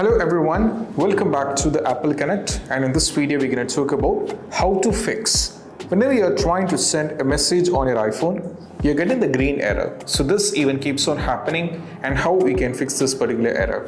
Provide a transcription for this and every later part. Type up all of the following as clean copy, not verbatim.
Hello everyone, welcome back to the Apple Connect, and in this video we're going to talk about how to fix whenever you're trying to send a message on your iPhone, you're getting the green error. So this even keeps on happening and how we can fix this particular error.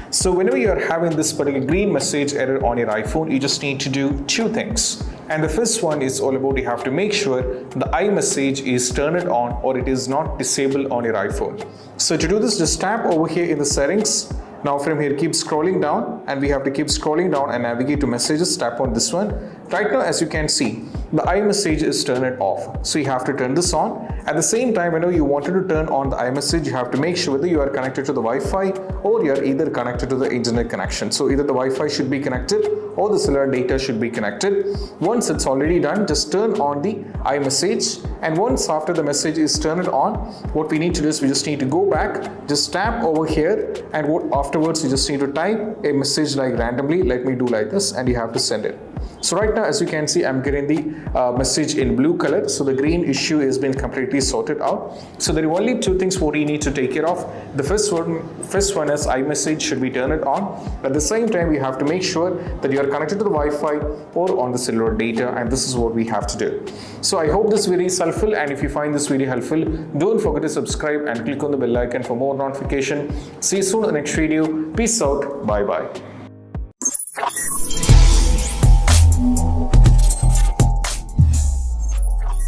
So whenever you're having this particular green message error on your iPhone, you just need to do two things. And the first one is all about you have to make sure the iMessage is turned on or it is not disabled on your iPhone. So to do this, just tap over here in the settings. Now from here, keep scrolling down, and we have to keep scrolling down and navigate to messages. Tap on this one. Right now, as you can see, the iMessage is turned off. So you have to turn this on. At the same time, whenever you wanted to turn on the iMessage, you have to make sure whether you are connected to the Wi-Fi or you are either connected to the internet connection. So either the Wi-Fi should be connected or the cellular data should be connected. Once it's already done, just turn on the iMessage. And once after the message is turned on, what we need to do is we just need to go back, just tap over here, and afterwards you just need to type a message like randomly. Let me do like this, and you have to send it. So right now, as you can see, I'm getting the message in blue color. So the green issue has been completely sorted out. So there are only two things what you need to take care of. The first one is iMessage should be turned on. At the same time, you have to make sure that you are connected to the Wi-Fi or on the cellular data, and this is what we have to do. So I hope this video is helpful, and if you find this video helpful, don't forget to subscribe and click on the bell icon for more notification. See you soon in the next video. Peace out. Bye bye.